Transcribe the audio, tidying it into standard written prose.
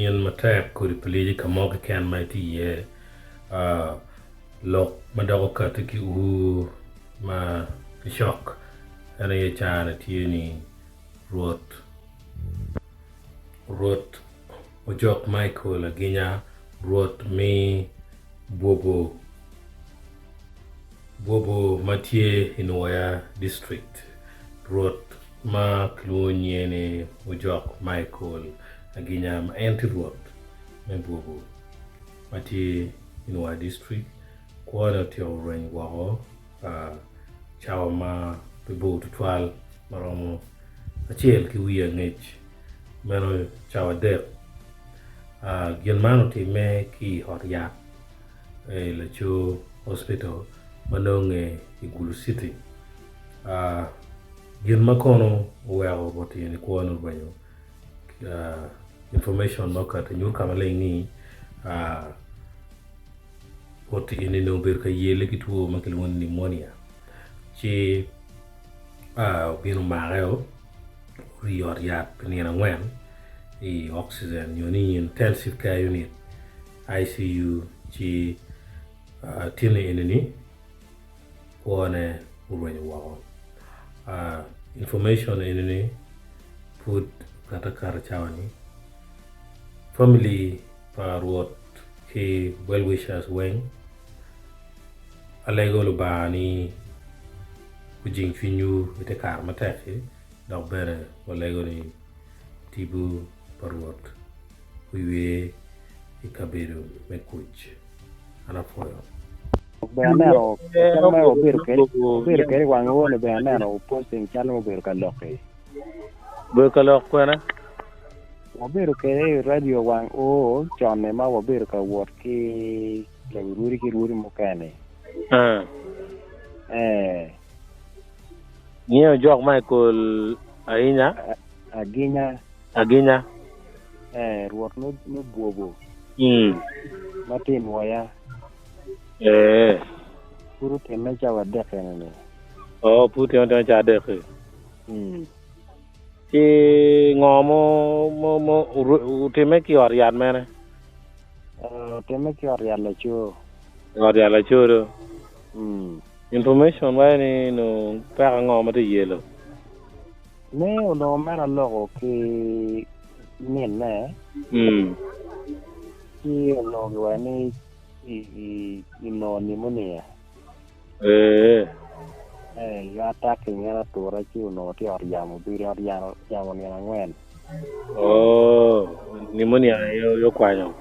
in matek kuri peliji kamoke kan mighty ye lok madako katiki u ma shock ana ye chana tieni Rwot Ojok Michael Aginya Rwot me Bobo Mathieu Inwaya district Rwot ma Kluonyene Ojok Michael Aginya ma anti Rwot me Bobo Mathieu Inwaya district kwana tio ren wao chawa ma pibo tutwal maromo achiel ki wiya ngech mano chawa dek gyan mano ti me ki horia lecho hospital manonge Igulu City gyan makono uweo boti ni kuwano banyo information makata nyuka malengi boti ini no berka yele kituo makilwon pneumonia chi binu mareo rioriat penina ngwen i oxygen yoni intensive care unit ICU chi tine inini kuone urwenye wao information inini put katakar chawani family pa Rwot ki well wishers weng alego lubani kujing finyu ite kar mataki dok bere walego ni tibu parwot wiwe ikabiru mekuch anafoyo Banero chamo bir ke wango ne banero posting chalo bir ka loke kwena bir ke radio wang o chone ma bir ka wot ki le ruri mokane Nyo Ojok Michael Aginya Rwot no bobo matin waya puru tena jawa dek ne puru tena jawa dek ki ngomo utime ki oriat mene teme ki oriat la cho do information why ni no pa ngomo de yelo ne no mara logo ki ne ki no gani i no pneumonia ya atake ngara tora ki no ti oriamo bi oriamo ni ngwen pneumonia yo kwanyo